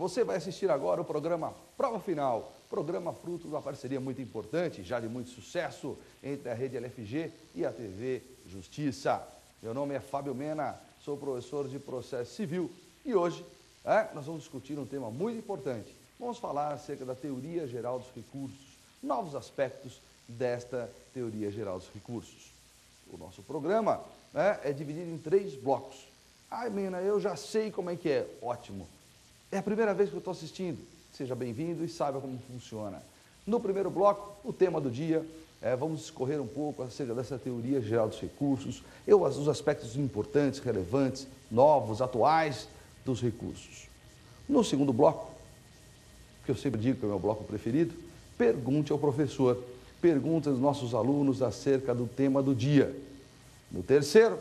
Você vai assistir agora o programa Prova Final, programa fruto de uma parceria muito importante, já de muito sucesso, entre a Rede LFG e a TV Justiça. Meu nome é Fábio Mena, sou professor de Processo Civil e hoje nós vamos discutir um tema muito importante. Vamos falar acerca da Teoria Geral dos Recursos, novos aspectos desta Teoria Geral dos Recursos. O nosso programa é dividido em 3 blocos. Ai, Mena, eu já sei como é que é. Ótimo. É a primeira vez que eu estou assistindo. Seja bem-vindo e saiba como funciona. No primeiro bloco, o tema do dia, vamos discorrer um pouco acerca dessa Teoria Geral dos Recursos, os aspectos importantes, relevantes, novos, atuais dos recursos. No segundo bloco, que eu sempre digo que é o meu bloco preferido, pergunte ao professor, pergunte aos nossos alunos acerca do tema do dia. No terceiro,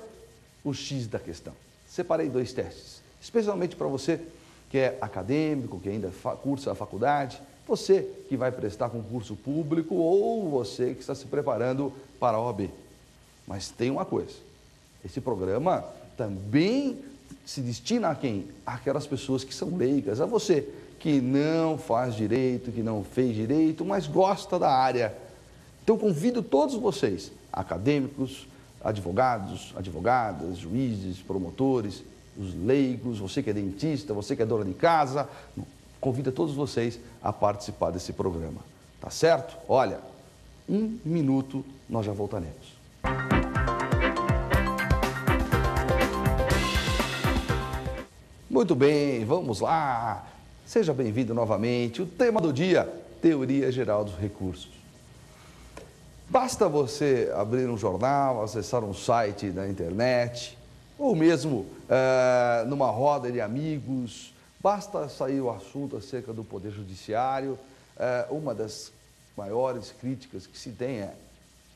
o X da questão. Separei 2 testes, especialmente para você que é acadêmico, que ainda cursa a faculdade, você que vai prestar concurso público ou você que está se preparando para a OAB. Mas tem uma coisa, esse programa também se destina a quem? Aquelas pessoas que são leigas, a você que não faz direito, que não fez direito, mas gosta da área. Então convido todos vocês, acadêmicos, advogados, advogadas, juízes, promotores, os leigos, você que é dentista, você que é dona de casa, convido todos vocês a participar desse programa, tá certo? Olha, 1 minuto, nós já voltaremos. Muito bem, vamos lá. Seja bem-vindo novamente. O tema do dia, Teoria Geral dos Recursos. Basta você abrir um jornal, acessar um site da internet, ou mesmo numa roda de amigos, basta sair o assunto acerca do Poder Judiciário. Uma das maiores críticas que se tem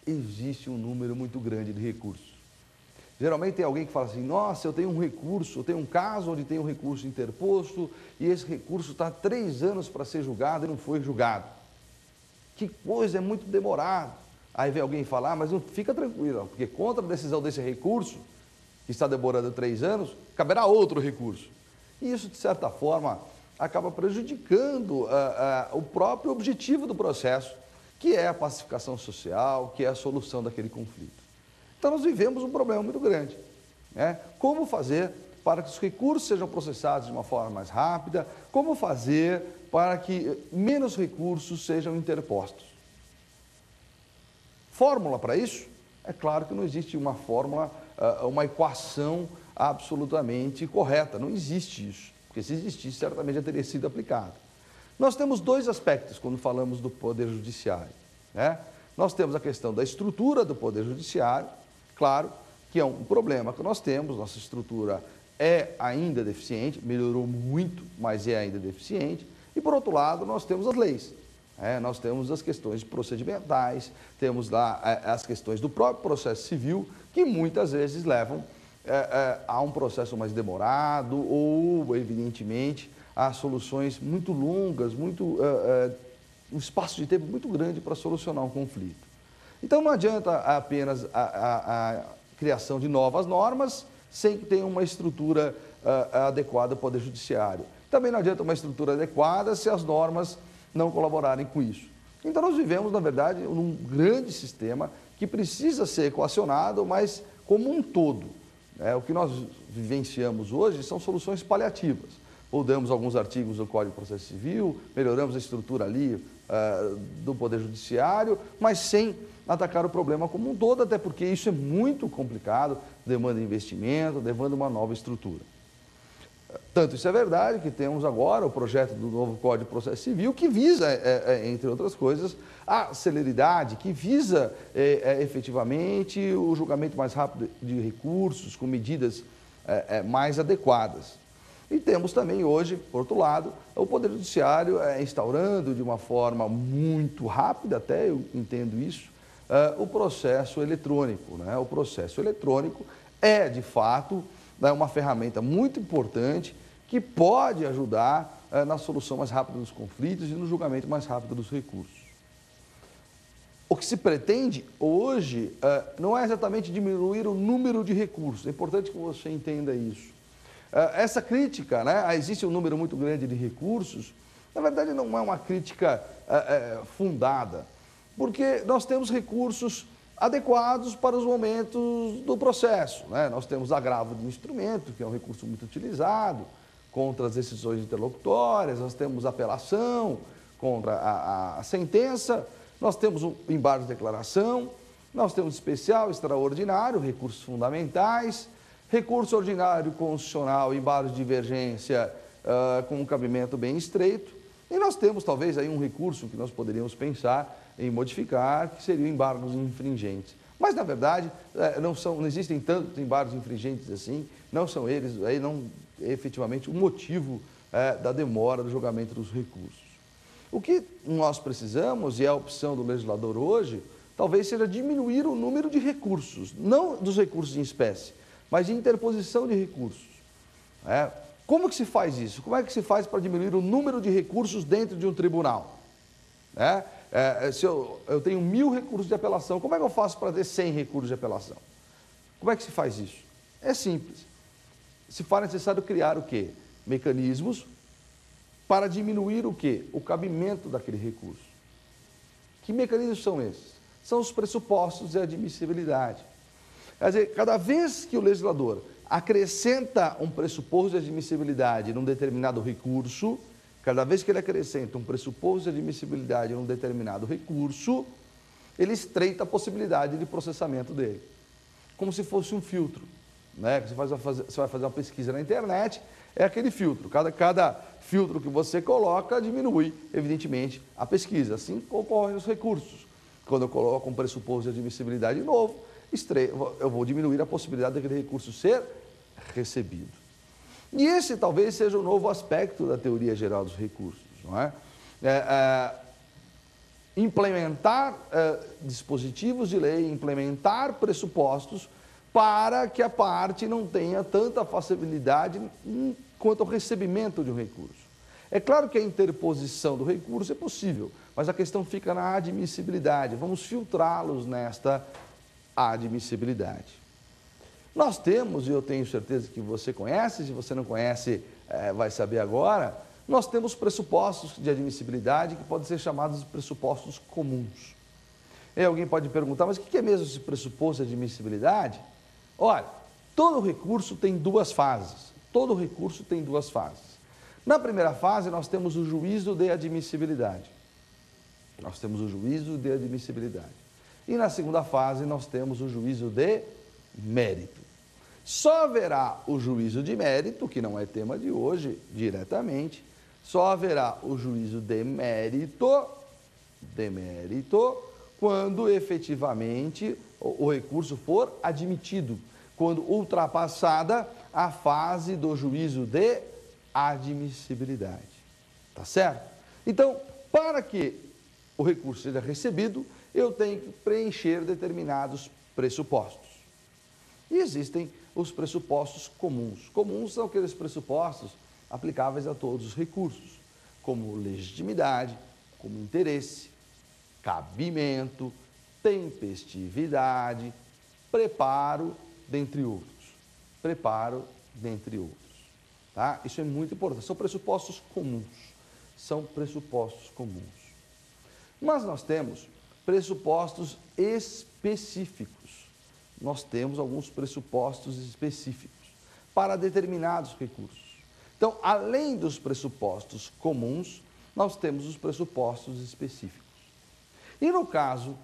existe um número muito grande de recursos. Geralmente tem alguém que fala assim, nossa, eu tenho um recurso, eu tenho um caso onde tem um recurso interposto e esse recurso está há 3 anos para ser julgado e não foi julgado. Que coisa, é muito demorado. Aí vem alguém falar, mas não fica tranquilo, porque contra a decisão desse recurso, que está demorando 3 anos, caberá outro recurso. E isso, de certa forma, acaba prejudicando o próprio objetivo do processo, que é a pacificação social, que é a solução daquele conflito. Então, nós vivemos um problema muito grande. Como fazer para que os recursos sejam processados de uma forma mais rápida? Como fazer para que menos recursos sejam interpostos? Fórmula para isso? É claro que não existe uma fórmula, uma equação absolutamente correta. Não existe isso, porque se existisse, certamente já teria sido aplicado. Nós temos 2 aspectos quando falamos do Poder Judiciário. Nós temos a questão da estrutura do Poder Judiciário, claro que é um problema que nós temos, nossa estrutura é ainda deficiente, melhorou muito, mas é ainda deficiente. E, por outro lado, nós temos as leis. Nós temos as questões procedimentais, temos lá as questões do próprio processo civil, que muitas vezes levam a um processo mais demorado ou, evidentemente, a soluções muito longas, um espaço de tempo muito grande para solucionar um conflito. Então, não adianta apenas a criação de novas normas sem que tenha uma estrutura adequada ao Poder Judiciário. Também não adianta uma estrutura adequada se as normas não colaborarem com isso. Então, nós vivemos, na verdade, num grande sistema que precisa ser equacionado, mas como um todo. O que nós vivenciamos hoje são soluções paliativas. Mudamos alguns artigos do Código de Processo Civil, melhoramos a estrutura ali do Poder Judiciário, mas sem atacar o problema como um todo, até porque isso é muito complicado, demanda investimento, demanda uma nova estrutura. Tanto isso é verdade que temos agora o projeto do novo Código de Processo Civil que visa, entre outras coisas, a celeridade, que visa efetivamente o julgamento mais rápido de recursos, com medidas mais adequadas. E temos também hoje, por outro lado, o Poder Judiciário instaurando de uma forma muito rápida, até eu entendo isso, o processo eletrônico. O processo eletrônico é, de fato, uma ferramenta muito importante que pode ajudar na solução mais rápida dos conflitos e no julgamento mais rápido dos recursos. O que se pretende hoje não é exatamente diminuir o número de recursos, é importante que você entenda isso. Essa crítica, né, existe um número muito grande de recursos, na verdade não é uma crítica fundada, porque nós temos recursos adequados para os momentos do processo, né? Nós temos agravo de instrumento, que é um recurso muito utilizado contra as decisões interlocutórias, nós temos apelação contra a sentença, nós temos um embargo de declaração, nós temos especial, extraordinário, recursos fundamentais, recurso ordinário constitucional, embargo de divergência com um cabimento bem estreito, e nós temos talvez aí um recurso que nós poderíamos pensar em modificar, que seriam embargos infringentes. Mas, na verdade, não existem tantos embargos infringentes assim, não são eles, aí não efetivamente o motivo da demora do julgamento dos recursos. O que nós precisamos, e é a opção do legislador hoje, talvez seja diminuir o número de recursos, não dos recursos em espécie, mas de interposição de recursos. Como que se faz isso? Como é que se faz para diminuir o número de recursos dentro de um tribunal? Se eu tenho 1000 recursos de apelação, como é que eu faço para ter 100 recursos de apelação? Como é que se faz isso? É simples. Se for necessário criar o quê? Mecanismos para diminuir o quê? O cabimento daquele recurso. Que mecanismos são esses? São os pressupostos de admissibilidade. Quer dizer, cada vez que o legislador acrescenta um pressuposto de admissibilidade num determinado recurso, cada vez que ele acrescenta um pressuposto de admissibilidade num determinado recurso, ele estreita a possibilidade de processamento dele. Como se fosse um filtro, né? Você vai fazer uma pesquisa na internet, é aquele filtro. Cada filtro que você coloca diminui, evidentemente, a pesquisa. Assim ocorrem os recursos. Quando eu coloco um pressuposto de admissibilidade novo, eu vou diminuir a possibilidade daquele recurso ser recebido. E esse talvez seja o novo aspecto da teoria geral dos recursos, não é? Implementar dispositivos de lei, implementar pressupostos para que a parte não tenha tanta facilidade quanto ao recebimento de um recurso. É claro que a interposição do recurso é possível, mas a questão fica na admissibilidade. Vamos filtrá-los nesta admissibilidade. Nós temos, e eu tenho certeza que você conhece, se você não conhece, vai saber agora, nós temos pressupostos de admissibilidade que podem ser chamados de pressupostos comuns. E alguém pode perguntar, mas o que é mesmo esse pressuposto de admissibilidade? Olha, todo recurso tem duas fases. Todo recurso tem duas fases. Na primeira fase, nós temos o juízo de admissibilidade. Nós temos o juízo de admissibilidade. E na segunda fase, nós temos o juízo de mérito. Só haverá o juízo de mérito, que não é tema de hoje diretamente, só haverá o juízo de mérito, quando efetivamente o recurso for admitido, quando ultrapassada a fase do juízo de admissibilidade. Tá certo? Então, para que o recurso seja recebido, eu tenho que preencher determinados pressupostos. E existem os pressupostos comuns. Comuns são aqueles pressupostos aplicáveis a todos os recursos, como legitimidade, como interesse, cabimento, tempestividade, preparo, dentre outros. Preparo, dentre outros. Tá? Isso é muito importante. São pressupostos comuns. São pressupostos comuns. Mas nós temos pressupostos específicos. Nós temos alguns pressupostos específicos para determinados recursos. Então, além dos pressupostos comuns, nós temos os pressupostos específicos. E no caso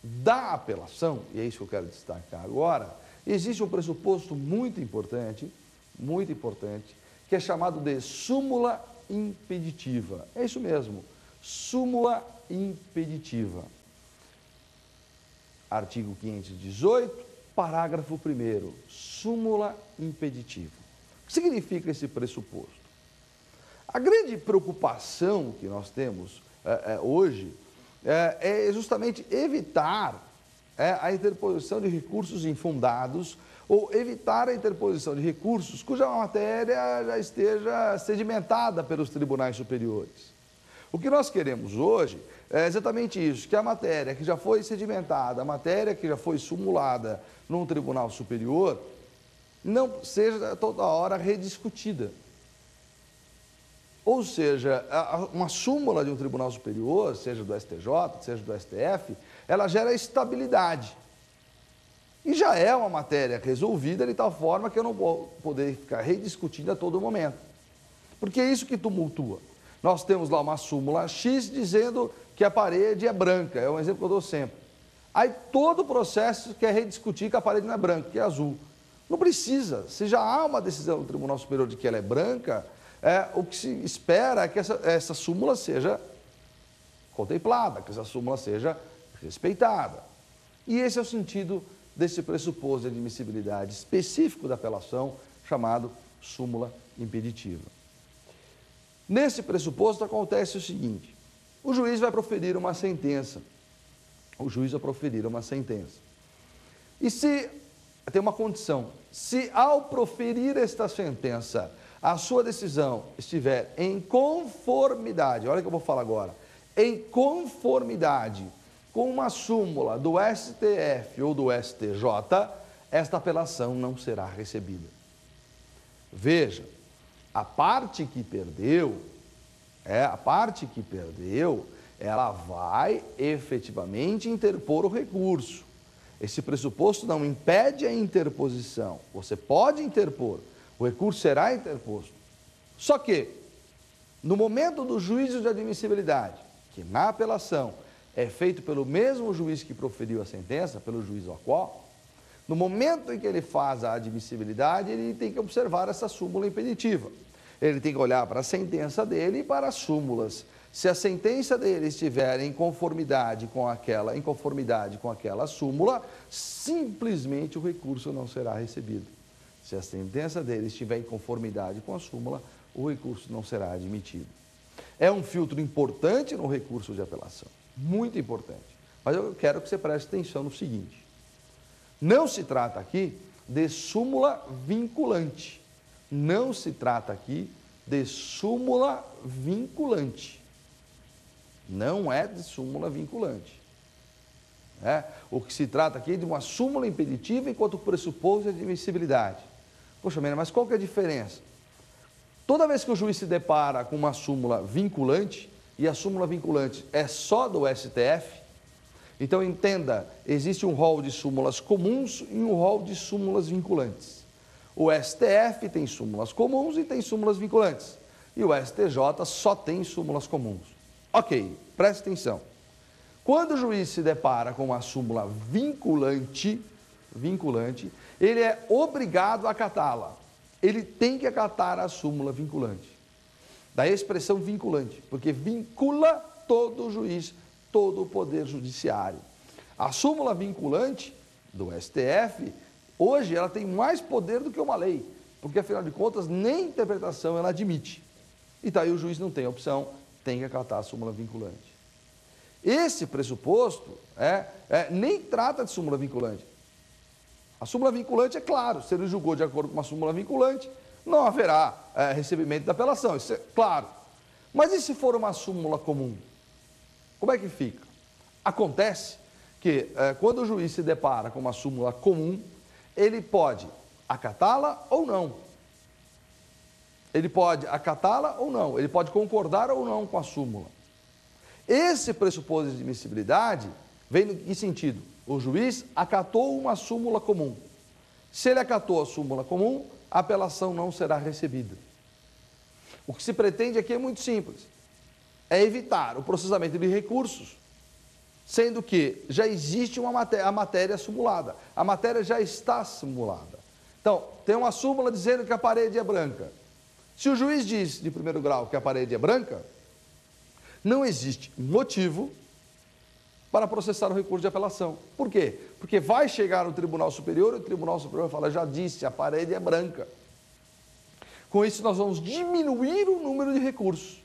da apelação, e é isso que eu quero destacar agora, existe um pressuposto muito importante, que é chamado de súmula impeditiva. É isso mesmo, súmula impeditiva. Artigo 518, parágrafo 1º, súmula impeditiva. O que significa esse pressuposto? A grande preocupação que nós temos hoje é justamente evitar a interposição de recursos infundados ou evitar a interposição de recursos cuja matéria já esteja sedimentada pelos tribunais superiores. O que nós queremos hoje é exatamente isso, que a matéria que já foi sedimentada, a matéria que já foi sumulada num tribunal superior, não seja toda hora rediscutida. Ou seja, uma súmula de um tribunal superior, seja do STJ, seja do STF, ela gera estabilidade. E já é uma matéria resolvida de tal forma que eu não vou poder ficar rediscutindo a todo momento. Porque é isso que tumultua. Nós temos lá uma súmula X dizendo que a parede é branca, é um exemplo que eu dou sempre. Aí todo o processo quer rediscutir que a parede não é branca, que é azul. Não precisa. Se já há uma decisão do Tribunal Superior de que ela é branca, o que se espera é que essa súmula seja contemplada, que essa súmula seja respeitada. E esse é o sentido desse pressuposto de admissibilidade específico da apelação, chamado súmula impeditiva. Nesse pressuposto acontece o seguinte: o juiz vai proferir uma sentença. O juiz vai proferir uma sentença. E se tem uma condição, se ao proferir esta sentença, a sua decisão estiver em conformidade, olha o que eu vou falar agora, em conformidade com uma súmula do STF ou do STJ, esta apelação não será recebida. Veja, a parte que perdeu, ela vai efetivamente interpor o recurso. Esse pressuposto não impede a interposição. Você pode interpor, o recurso será interposto. Só que, no momento do juízo de admissibilidade, que na apelação é feito pelo mesmo juiz que proferiu a sentença, pelo juiz ao qual, no momento em que ele faz a admissibilidade, ele tem que observar essa súmula impeditiva. Ele tem que olhar para a sentença dele e para as súmulas. Se a sentença dele estiver em conformidade com aquela súmula, simplesmente o recurso não será recebido. Se a sentença dele estiver em conformidade com a súmula, o recurso não será admitido. É um filtro importante no recurso de apelação, muito importante. Mas eu quero que você preste atenção no seguinte: não se trata aqui de súmula vinculante. Não se trata aqui de súmula vinculante. Não é de súmula vinculante. O que se trata aqui é de uma súmula impeditiva enquanto pressuposto de admissibilidade. Poxa, mas qual que é a diferença? Toda vez que o juiz se depara com uma súmula vinculante, e a súmula vinculante é só do STF, então entenda, existe um rol de súmulas comuns e um rol de súmulas vinculantes. O STF tem súmulas comuns e tem súmulas vinculantes. E o STJ só tem súmulas comuns. Ok, preste atenção. Quando o juiz se depara com uma súmula vinculante, ele é obrigado a acatá-la. Ele tem que acatar a súmula vinculante. Daí a expressão vinculante, porque vincula todo o juiz, todo o poder judiciário. A súmula vinculante do STF, hoje, ela tem mais poder do que uma lei, porque, afinal de contas, nem interpretação ela admite. E daí o juiz não tem opção, tem que acatar a súmula vinculante. Esse pressuposto nem trata de súmula vinculante. A súmula vinculante é claro, se ele julgou de acordo com uma súmula vinculante, não haverá recebimento da apelação, isso é claro. Mas e se for uma súmula comum? Como é que fica? Acontece que, quando o juiz se depara com uma súmula comum, ele pode acatá-la ou não. Ele pode acatá-la ou não, ele pode concordar ou não com a súmula. Esse pressuposto de admissibilidade vem em que sentido? O juiz acatou uma súmula comum. Se ele acatou a súmula comum, a apelação não será recebida. O que se pretende aqui é muito simples. É evitar o processamento de recursos, sendo que já existe a matéria simulada. A matéria já está simulada. Então, tem uma súmula dizendo que a parede é branca. Se o juiz diz de primeiro grau que a parede é branca, não existe motivo para processar o recurso de apelação. Por quê? Porque vai chegar no Tribunal Superior e o Tribunal Superior vai falar, já disse, a parede é branca. Com isso, nós vamos diminuir o número de recursos.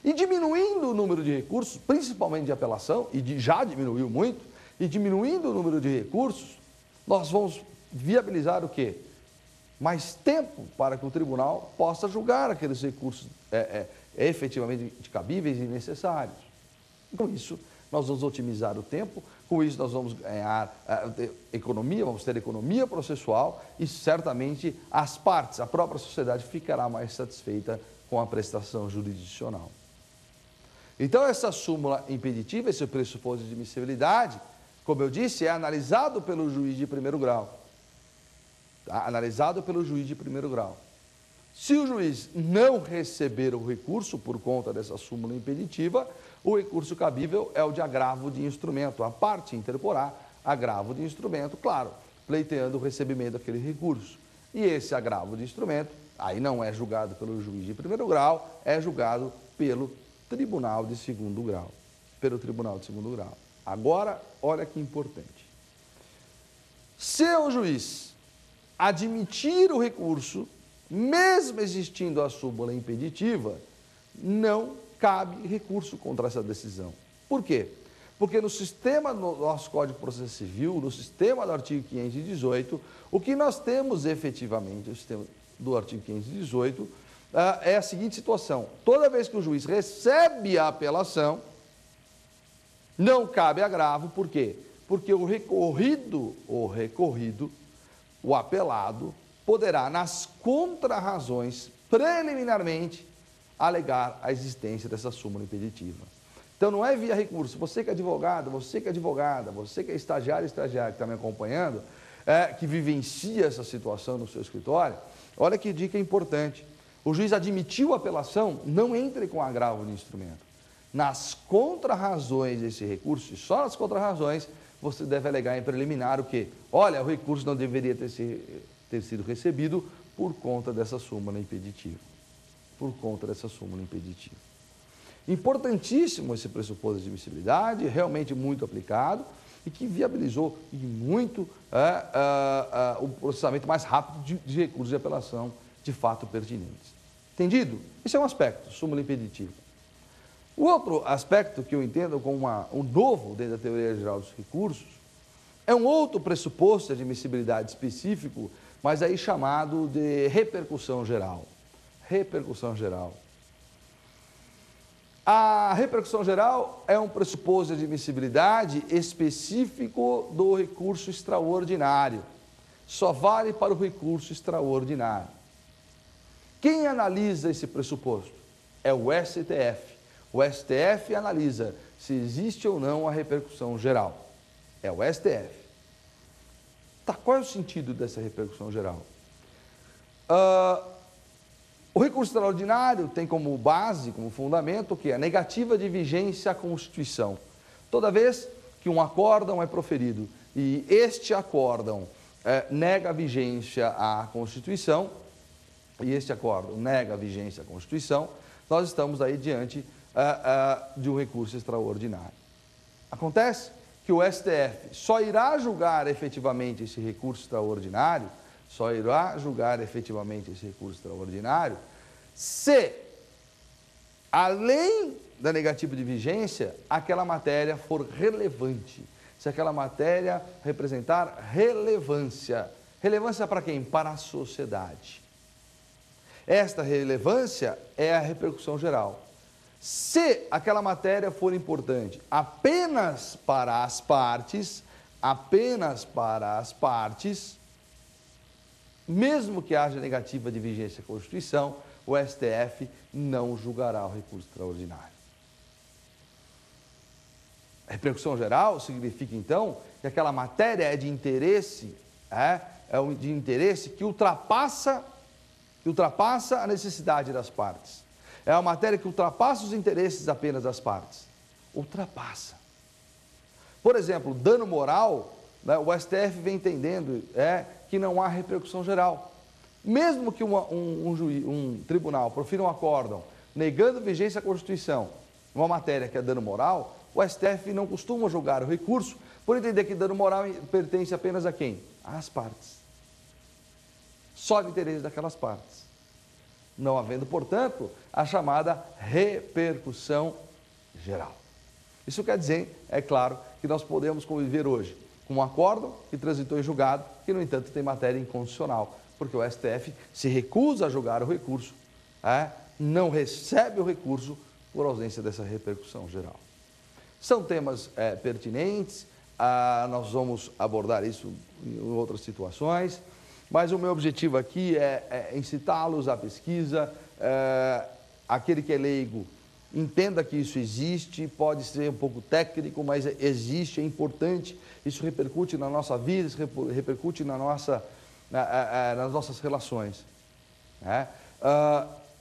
E diminuindo o número de recursos, principalmente de apelação, e já diminuiu muito, e diminuindo o número de recursos, nós vamos viabilizar o quê? Mais tempo para que o tribunal possa julgar aqueles recursos efetivamente cabíveis e necessários. Com isso, nós vamos otimizar o tempo, com isso nós vamos ganhar economia, vamos ter economia processual e certamente as partes, a própria sociedade ficará mais satisfeita com a prestação jurisdicional. Então essa súmula impeditiva, esse pressuposto de admissibilidade, como eu disse, é analisado pelo juiz de primeiro grau. Tá? Analisado pelo juiz de primeiro grau. Se o juiz não receber o recurso por conta dessa súmula impeditiva, o recurso cabível é o de agravo de instrumento. A parte interporá agravo de instrumento, claro, pleiteando o recebimento daquele recurso. E esse agravo de instrumento, aí não é julgado pelo juiz de primeiro grau, é julgado pelo Tribunal de Segundo Grau. Pelo Tribunal de Segundo Grau. Agora, olha que importante. Se o juiz admitir o recurso, mesmo existindo a súmula impeditiva, não cabe recurso contra essa decisão. Por quê? Porque no sistema do nosso Código de Processo Civil, no sistema do artigo 518, o que nós temos efetivamente, o sistema do artigo 518, é a seguinte situação: toda vez que o juiz recebe a apelação, não cabe agravo. Por quê? Porque o recorrido, o apelado, poderá, nas contrarrazões, preliminarmente, alegar a existência dessa súmula impeditiva. Então, não é via recurso. Você que é advogado, você que é advogada, você que é estagiário que está me acompanhando, que vivencia essa situação no seu escritório, olha que dica importante. O juiz admitiu a apelação, não entre com agravo de instrumento. Nas contrarrazões desse recurso, e só nas contrarrazões, você deve alegar em preliminar o quê? Olha, o recurso não deveria ter sido recebido por conta dessa súmula impeditiva. Por conta dessa súmula impeditiva. Importantíssimo esse pressuposto de admissibilidade, realmente muito aplicado e que viabilizou e muito o processamento mais rápido de recursos de apelação de fato pertinentes. Entendido? Esse é um aspecto, súmula impeditiva. O outro aspecto que eu entendo como um novo dentro da teoria geral dos recursos é um outro pressuposto de admissibilidade específico, mas aí chamado de repercussão geral. Repercussão geral. A repercussão geral é um pressuposto de admissibilidade específico do recurso extraordinário. Só vale para o recurso extraordinário. Quem analisa esse pressuposto? É o STF. O STF analisa se existe ou não a repercussão geral. É o STF. Tá, qual é o sentido dessa repercussão geral? O recurso extraordinário tem como base, como fundamento, o que? A negativa de vigência à Constituição. Toda vez que um acórdão é proferido e este acórdão nega a vigência à Constituição, nós estamos aí diante de um recurso extraordinário. Acontece que o STF só irá julgar efetivamente esse recurso extraordinário, se, além da negativa de vigência, aquela matéria for relevante, se aquela matéria representar relevância. Relevância para quem? Para a sociedade. Esta relevância é a repercussão geral. Se aquela matéria for importante apenas para as partes, mesmo que haja negativa de vigência à Constituição, o STF não julgará o recurso extraordinário. A repercussão geral significa, então, que aquela matéria é de interesse, de interesse que ultrapassa a necessidade das partes. É uma matéria que ultrapassa os interesses apenas das partes. Ultrapassa. Por exemplo, dano moral, né, o STF vem entendendo que não há repercussão geral. Mesmo que um tribunal profira um acórdão negando vigência à Constituição, uma matéria que é dano moral, o STF não costuma julgar o recurso por entender que dano moral pertence apenas a quem? Às partes. Só de interesse daquelas partes. Não havendo, portanto, a chamada repercussão geral. Isso quer dizer, é claro, que nós podemos conviver hoje com um acórdão que transitou em julgado, que, no entanto, tem matéria inconstitucional, porque o STF se recusa a julgar o recurso, não recebe o recurso por ausência dessa repercussão geral. São temas pertinentes, nós vamos abordar isso em outras situações, mas o meu objetivo aqui é incitá-los à pesquisa. Aquele que é leigo, entenda que isso existe, pode ser um pouco técnico, mas existe, é importante, isso repercute na nossa vida, isso repercute nas nossas relações. Né?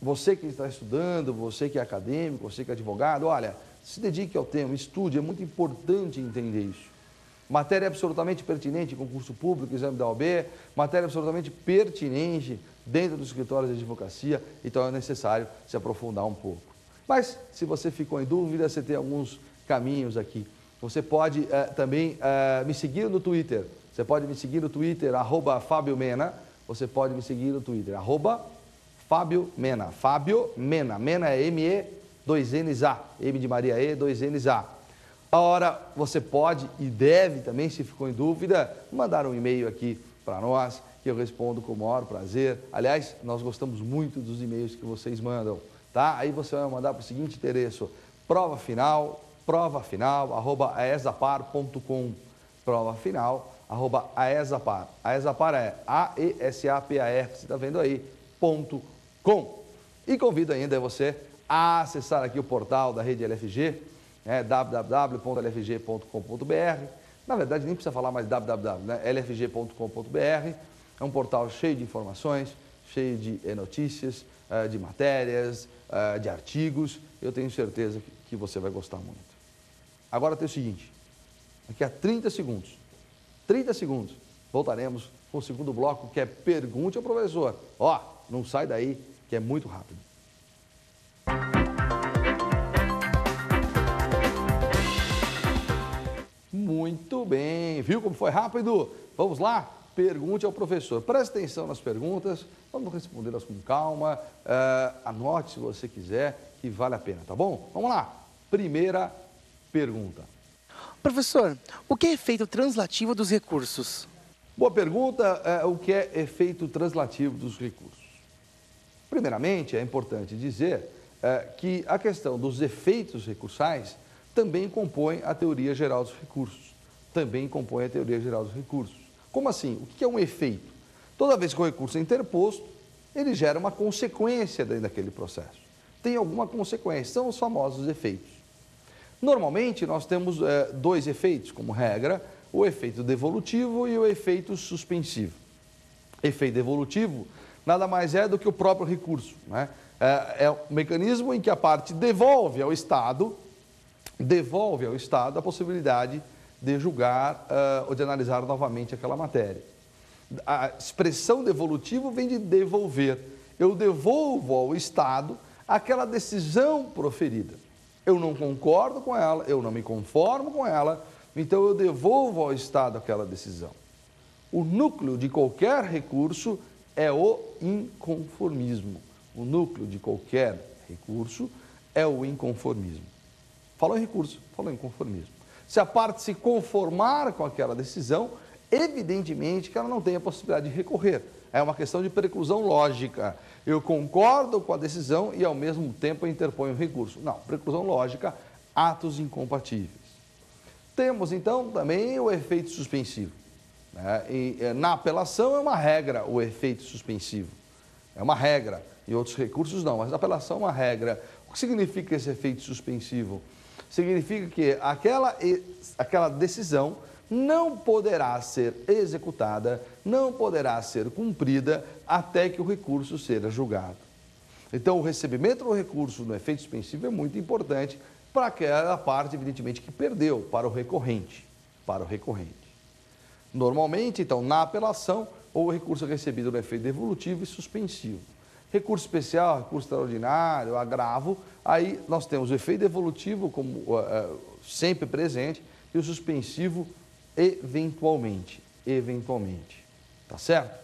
Você que está estudando, você que é acadêmico, você que é advogado, olha, se dedique ao tema, estude, é muito importante entender isso. Matéria absolutamente pertinente em concurso público, exame da OAB, matéria absolutamente pertinente dentro dos escritórios de advocacia, então é necessário se aprofundar um pouco. Mas, se você ficou em dúvida, você tem alguns caminhos aqui. Você pode também me seguir no Twitter. Você pode me seguir no Twitter, @FábioMena. Você pode me seguir no Twitter, @FábioMena. Fábio Mena. Mena é M-E, 2 N-A. M de Maria E, 2 N-A. Ora, você pode e deve também, se ficou em dúvida, mandar um e-mail aqui para nós, que eu respondo com o maior prazer. Aliás, nós gostamos muito dos e-mails que vocês mandam, tá? Aí você vai mandar para o seguinte endereço, provafinal@aesapar.com. provafinal@aesapar. Aesapar é A-E-S-A-P-A-R, você está vendo aí, .com. E convido ainda você a acessar aqui o portal da Rede LFG, www.lfg.com.br. Na verdade, nem precisa falar mais www, né? lfg.com.br. É um portal cheio de informações, cheio de notícias, de matérias, de artigos. Eu tenho certeza que você vai gostar muito. Agora tem o seguinte, daqui a 30 segundos, voltaremos com o segundo bloco, que é Pergunte ao Professor. Ó, não sai daí, que é muito rápido. Muito bem, viu como foi rápido? Vamos lá? Pergunte ao professor. Preste atenção nas perguntas, vamos respondê-las com calma, anote se você quiser, que vale a pena, tá bom? Vamos lá, primeira pergunta. Professor, o que é efeito translativo dos recursos? Boa pergunta, o que é efeito translativo dos recursos? Primeiramente, é importante dizer que a questão dos efeitos recursais também compõe a teoria geral dos recursos. Como assim? O que é um efeito? Toda vez que o recurso é interposto, ele gera uma consequência dentro daquele processo. Tem alguma consequência, são os famosos efeitos. Normalmente, nós temos dois efeitos, como regra, o efeito devolutivo e o efeito suspensivo. Efeito devolutivo nada mais é do que o próprio recurso, né? É um mecanismo em que a parte devolve ao Estado a possibilidade de julgar ou de analisar novamente aquela matéria. A expressão devolutivo vem de devolver. Eu devolvo ao Estado aquela decisão proferida. Eu não concordo com ela, eu não me conformo com ela, então eu devolvo ao Estado aquela decisão. O núcleo de qualquer recurso é o inconformismo. O núcleo de qualquer recurso é o inconformismo. Falou em recurso, falou em conformismo. Se a parte se conformar com aquela decisão, evidentemente que ela não tem a possibilidade de recorrer. É uma questão de preclusão lógica. Eu concordo com a decisão e, ao mesmo tempo, interponho o recurso. Não, preclusão lógica, atos incompatíveis. Temos, então, também o efeito suspensivo. Na apelação é uma regra o efeito suspensivo. É uma regra. Em outros recursos não, mas na apelação é uma regra. O que significa esse efeito suspensivo? Significa que aquela decisão não poderá ser executada, não poderá ser cumprida até que o recurso seja julgado. Então, o recebimento do recurso no efeito suspensivo é muito importante para aquela parte, evidentemente, que perdeu, para o recorrente. Normalmente, então, na apelação, o recurso é recebido no efeito devolutivo e suspensivo. Recurso especial, recurso extraordinário, agravo, aí nós temos o efeito devolutivo como sempre presente e o suspensivo eventualmente, tá certo?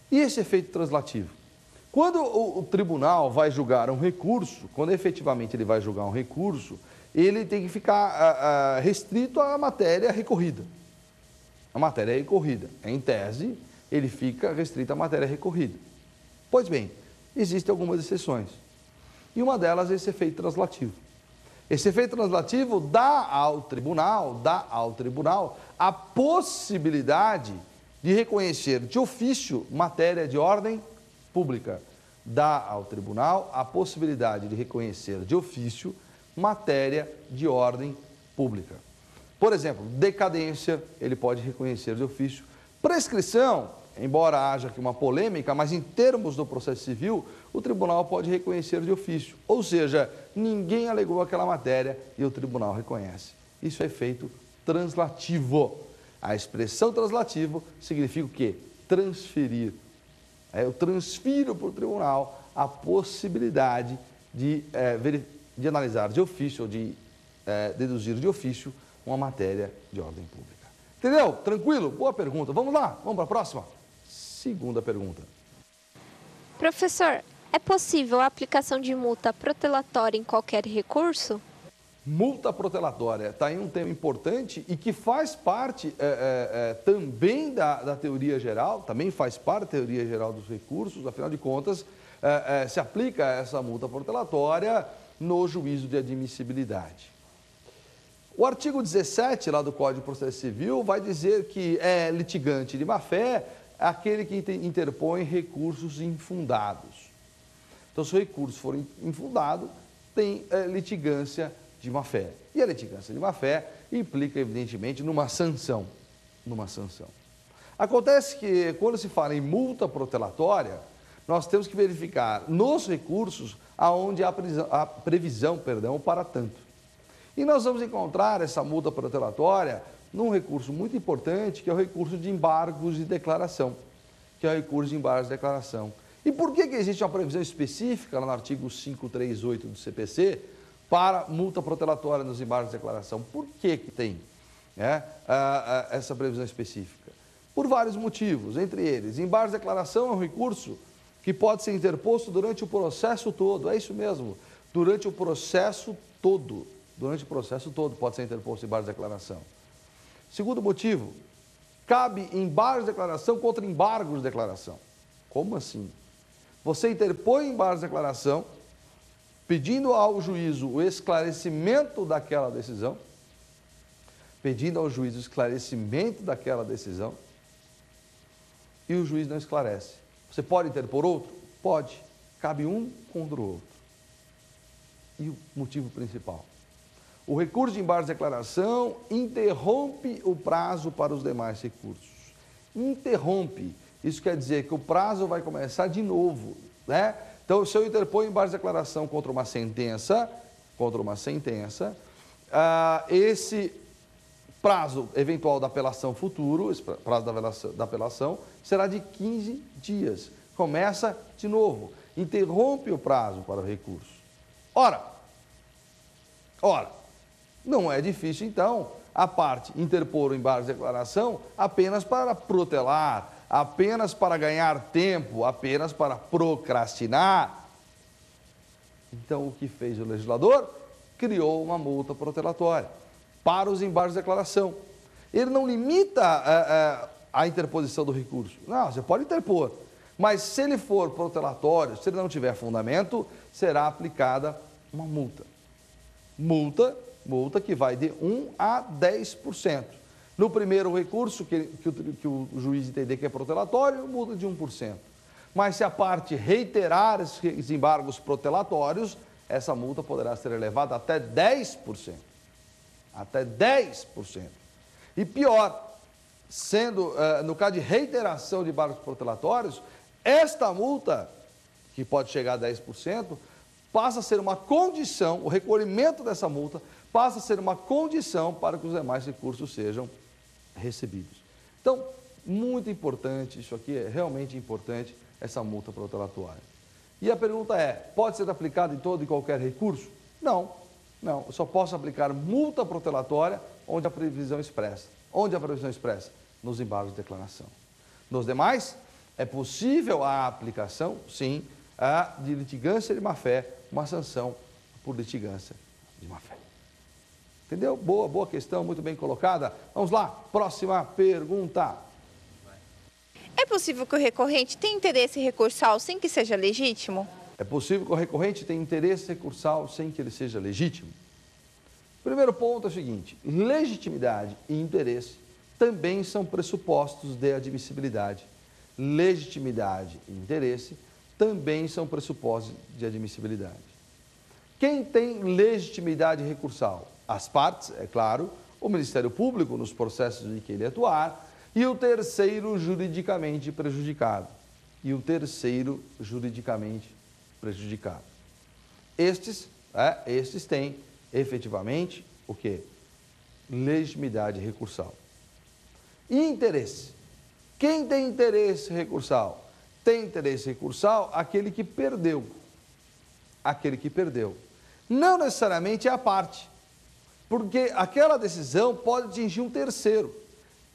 E esse efeito translativo? Quando o tribunal vai julgar um recurso, quando efetivamente ele vai julgar um recurso, ele tem que ficar restrito à matéria recorrida. A matéria é recorrida. Em tese, ele fica restrito à matéria recorrida. Pois bem, existem algumas exceções. E uma delas é esse efeito translativo. Esse efeito translativo dá ao tribunal a possibilidade de reconhecer de ofício matéria de ordem pública. Dá ao tribunal a possibilidade de reconhecer de ofício matéria de ordem pública. Por exemplo, decadência, ele pode reconhecer de ofício. Prescrição, embora haja aqui uma polêmica, mas em termos do processo civil, o tribunal pode reconhecer de ofício. Ou seja, ninguém alegou aquela matéria e o tribunal reconhece. Isso é efeito translativo. A expressão translativo significa o quê? Transferir. Eu transfiro para o tribunal a possibilidade de analisar de ofício ou de deduzir de ofício uma matéria de ordem pública. Entendeu? Tranquilo? Boa pergunta. Vamos lá, vamos para a próxima? Segunda pergunta. Professor, é possível a aplicação de multa protelatória em qualquer recurso? Multa protelatória está aí um tema importante e que faz parte também da teoria geral, também faz parte da teoria geral dos recursos, afinal de contas, se aplica essa multa protelatória no juízo de admissibilidade. O artigo 17 lá do Código de Processo Civil vai dizer que é litigante de má-fé aquele que interpõe recursos infundados. Então, se o recurso for infundado, tem litigância de má-fé. E a litigância de má-fé implica, evidentemente, numa sanção. Acontece que, quando se fala em multa protelatória, nós temos que verificar nos recursos aonde há previsão para tanto. E nós vamos encontrar essa multa protelatória num recurso muito importante, que é o recurso de embargos de declaração. E por que existe uma previsão específica lá no artigo 538 do CPC para multa protelatória nos embargos de declaração? Por que tem essa previsão específica? Por vários motivos, entre eles, embargos de declaração é um recurso que pode ser interposto durante o processo todo, é isso mesmo, durante o processo todo pode ser interposto embargo de declaração. Segundo motivo, cabe embargo de declaração contra embargos de declaração. Como assim? Você interpõe embargo de declaração, pedindo ao juízo o esclarecimento daquela decisão, e o juiz não esclarece. Você pode interpor outro? Pode. Cabe um contra o outro. E o motivo principal? O recurso de embargo de declaração interrompe o prazo para os demais recursos. Interrompe. Isso quer dizer que o prazo vai começar de novo, né? Então, se eu interponho embargo de declaração contra uma sentença, esse prazo eventual da apelação futuro, esse prazo da apelação, será de 15 dias. Começa de novo. Interrompe o prazo para o recurso. Ora, não é difícil, então, a parte interpor o embargo de declaração apenas para protelar, apenas para ganhar tempo, apenas para procrastinar. Então, o que fez o legislador? Criou uma multa protelatória para os embargos de declaração. Ele não limita a interposição do recurso. Não, você pode interpor, mas se ele for protelatório, se ele não tiver fundamento, será aplicada uma multa. Multa que vai de 1 a 10%. No primeiro recurso, que o juiz entender que é protelatório, multa de 1%. Mas se a parte reiterar esses embargos protelatórios, essa multa poderá ser elevada até 10%. Até 10%. E pior, sendo, no caso de reiteração de embargos protelatórios, esta multa, que pode chegar a 10%, passa a ser uma condição, o recolhimento dessa multa passa a ser uma condição para que os demais recursos sejam recebidos. Então, muito importante, isso aqui é realmente importante, essa multa protelatória. E a pergunta é, pode ser aplicada em todo e qualquer recurso? Não, eu só posso aplicar multa protelatória onde a previsão expressa. Onde a previsão expressa? Nos embargos de declaração. Nos demais, é possível a aplicação, sim, de litigância de má-fé, uma sanção por litigância de má-fé. Entendeu? Boa questão, muito bem colocada. Vamos lá, próxima pergunta. É possível que o recorrente tenha interesse recursal sem que seja legítimo? É possível que o recorrente tenha interesse recursal sem que ele seja legítimo? Primeiro ponto é o seguinte: legitimidade e interesse também são pressupostos de admissibilidade. Legitimidade e interesse também são pressupostos de admissibilidade. Quem tem legitimidade recursal? As partes, é claro, o Ministério Público nos processos em que ele atuar e o terceiro juridicamente prejudicado. Estes têm efetivamente o quê? Legitimidade recursal. E interesse? Quem tem interesse recursal? Tem interesse recursal aquele que perdeu. Não necessariamente é a parte, porque aquela decisão pode atingir um terceiro.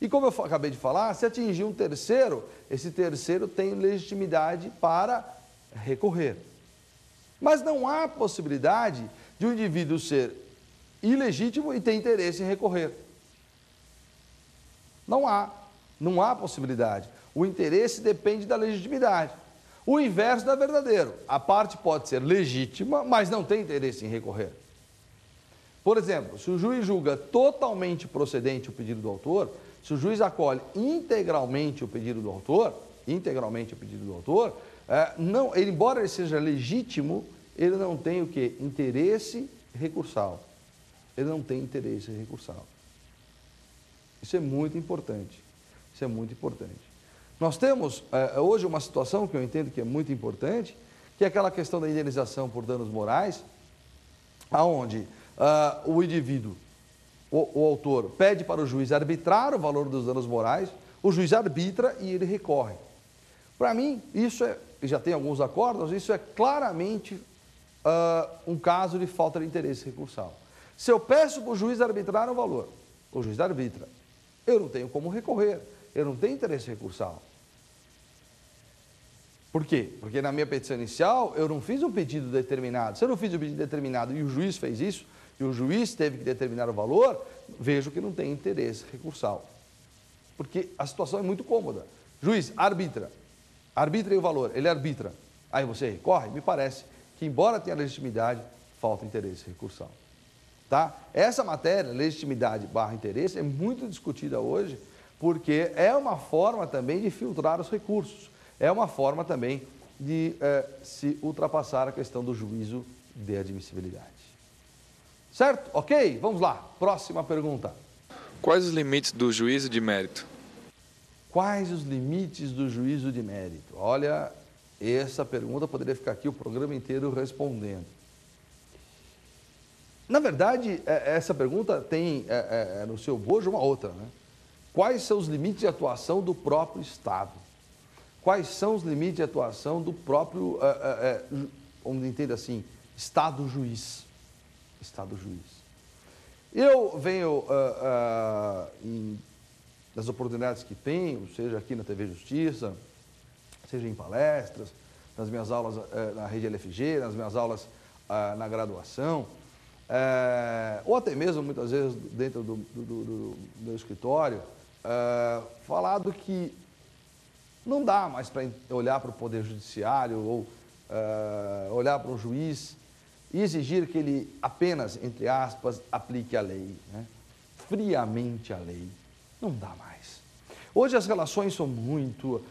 E como eu acabei de falar, se atingir um terceiro, esse terceiro tem legitimidade para recorrer. Mas não há possibilidade de um indivíduo ser ilegítimo e ter interesse em recorrer. Não há possibilidade. O interesse depende da legitimidade. O inverso é verdadeiro. A parte pode ser legítima, mas não tem interesse em recorrer. Por exemplo, se o juiz julga totalmente procedente o pedido do autor, se o juiz acolhe integralmente o pedido do autor, ele, embora ele seja legítimo, ele não tem o quê? Interesse recursal. Isso é muito importante. Nós temos hoje uma situação que eu entendo que é muito importante, que é aquela questão da indenização por danos morais, aonde o indivíduo, o autor, pede para o juiz arbitrar o valor dos danos morais, o juiz arbitra e ele recorre. Para mim, isso já tem alguns acordos, isso é claramente um caso de falta de interesse recursal. Se eu peço para o juiz arbitrar o valor, o juiz arbitra, eu não tenho como recorrer, eu não tenho interesse recursal. Por quê? Porque na minha petição inicial eu não fiz um pedido determinado. Se eu não fiz um pedido determinado e o juiz fez isso, e o juiz teve que determinar o valor, vejo que não tem interesse recursal. Porque a situação é muito cômoda. Juiz, arbitra o valor, ele arbitra. Aí você recorre, me parece que, embora tenha legitimidade, falta interesse recursal. Tá? Essa matéria, legitimidade / interesse, é muito discutida hoje, porque é uma forma também de filtrar os recursos. É uma forma também de se ultrapassar a questão do juízo de admissibilidade. Certo? Ok? Vamos lá. Próxima pergunta. Quais os limites do juízo de mérito? Quais os limites do juízo de mérito? Olha, essa pergunta poderia ficar aqui o programa inteiro respondendo. Na verdade, essa pergunta tem no seu bojo uma outra, né? Quais são os limites de atuação do próprio Estado? Quais são os limites de atuação do próprio, vamos entender assim, Estado-juiz? Eu venho, nas oportunidades que tenho, seja aqui na TV Justiça, seja em palestras, nas minhas aulas na rede LFG, nas minhas aulas na graduação, ou até mesmo, muitas vezes, dentro do meu escritório, falado que não dá mais para olhar para o Poder Judiciário ou olhar para um juiz e exigir que ele apenas, entre aspas, aplique a lei, né? Friamente a lei. Não dá mais. Hoje as relações são muito,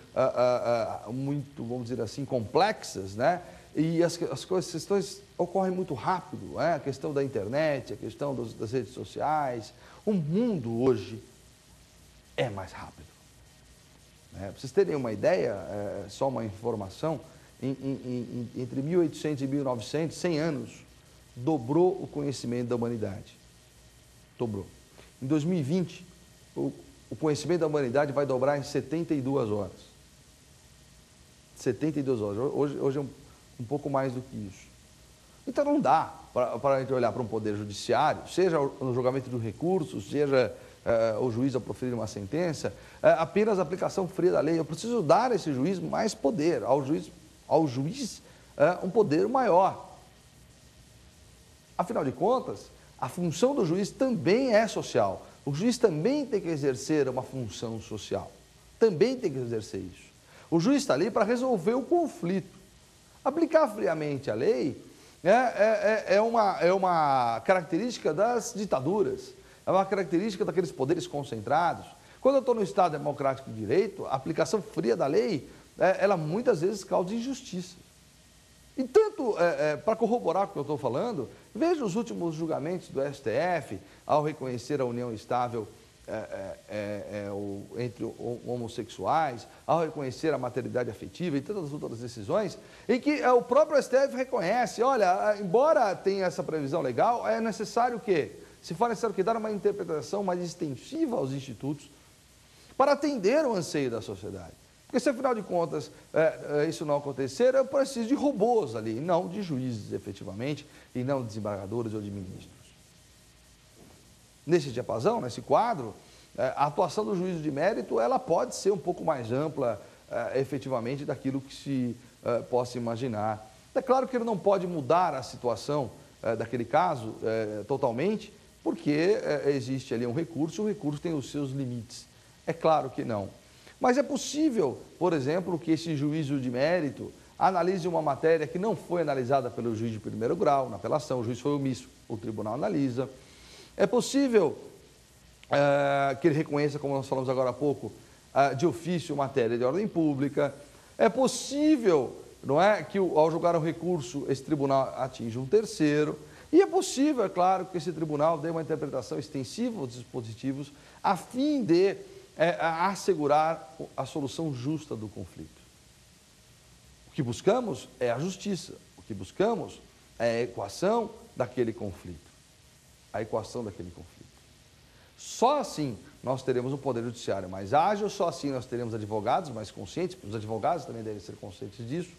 vamos dizer assim, complexas, né? E as questões ocorrem muito rápido, né? A questão da internet, a questão das redes sociais. O mundo hoje é mais rápido. Para vocês terem uma ideia, só uma informação, entre 1800 e 1900, 100 anos, dobrou o conhecimento da humanidade. Dobrou. Em 2020, o conhecimento da humanidade vai dobrar em 72 horas. 72 horas. Hoje é um pouco mais do que isso. Então não dá para a gente olhar para um poder judiciário, seja no julgamento do recurso, seja o juiz a proferir uma sentença, apenas a aplicação fria da lei. Eu preciso dar a esse juiz mais poder, ao juiz um poder maior. Afinal de contas, a função do juiz também é social. O juiz também tem que exercer uma função social. Também tem que exercer isso. O juiz está ali para resolver o conflito. Aplicar friamente a lei É uma característica das ditaduras, é uma característica daqueles poderes concentrados. Quando eu estou no Estado democrático de direito, a aplicação fria da lei, ela muitas vezes causa injustiça. E tanto, para corroborar o que eu estou falando, veja os últimos julgamentos do STF ao reconhecer a união estável entre homossexuais, ao reconhecer a maternidade afetiva e tantas outras decisões, em que o próprio STF reconhece, olha, embora tenha essa previsão legal, é necessário que, se for necessário que dar uma interpretação mais extensiva aos institutos para atender o anseio da sociedade. Porque se afinal de contas isso não acontecer, eu preciso de robôs ali, não de juízes efetivamente, e não de desembargadores ou de ministros. Nesse diapasão, nesse quadro, a atuação do juízo de mérito, ela pode ser um pouco mais ampla, efetivamente, daquilo que se possa imaginar. É claro que ele não pode mudar a situação daquele caso totalmente, porque existe ali um recurso, e o recurso tem os seus limites. É claro que não. Mas é possível, por exemplo, que esse juízo de mérito analise uma matéria que não foi analisada pelo juiz de primeiro grau, na apelação, o juiz foi omisso, o tribunal analisa. É possível que ele reconheça, como nós falamos agora há pouco, de ofício matéria de ordem pública. É possível, não é, que ao julgar um recurso, esse tribunal atinja um terceiro. E é possível, é claro, que esse tribunal dê uma interpretação extensiva aos dispositivos a fim de assegurar a solução justa do conflito. O que buscamos é a justiça, o que buscamos é a equação daquele conflito. A equação daquele conflito. Só assim nós teremos um poder judiciário mais ágil, só assim nós teremos advogados mais conscientes, os advogados também devem ser conscientes disso,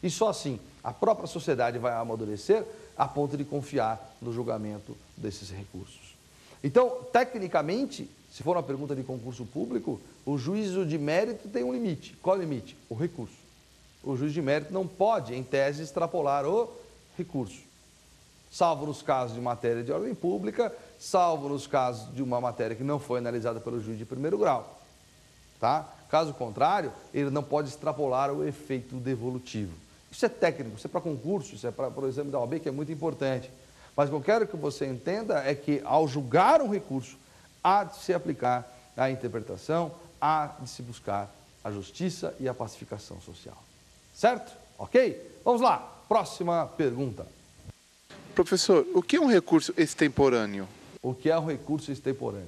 e só assim a própria sociedade vai amadurecer a ponto de confiar no julgamento desses recursos. Então, tecnicamente, se for uma pergunta de concurso público, o juízo de mérito tem um limite. Qual é o limite? O recurso. O juiz de mérito não pode, em tese, extrapolar o recurso. Salvo nos casos de matéria de ordem pública, salvo nos casos de uma matéria que não foi analisada pelo juiz de primeiro grau. Tá? Caso contrário, ele não pode extrapolar o efeito devolutivo. Isso é técnico, isso é para concurso, isso é para o exame da OAB, que é muito importante. Mas o que eu quero que você entenda é que, ao julgar um recurso, há de se aplicar a interpretação, há de se buscar a justiça e a pacificação social. Certo? Ok? Vamos lá. Próxima pergunta. Professor, o que é um recurso extemporâneo? O que é um recurso extemporâneo?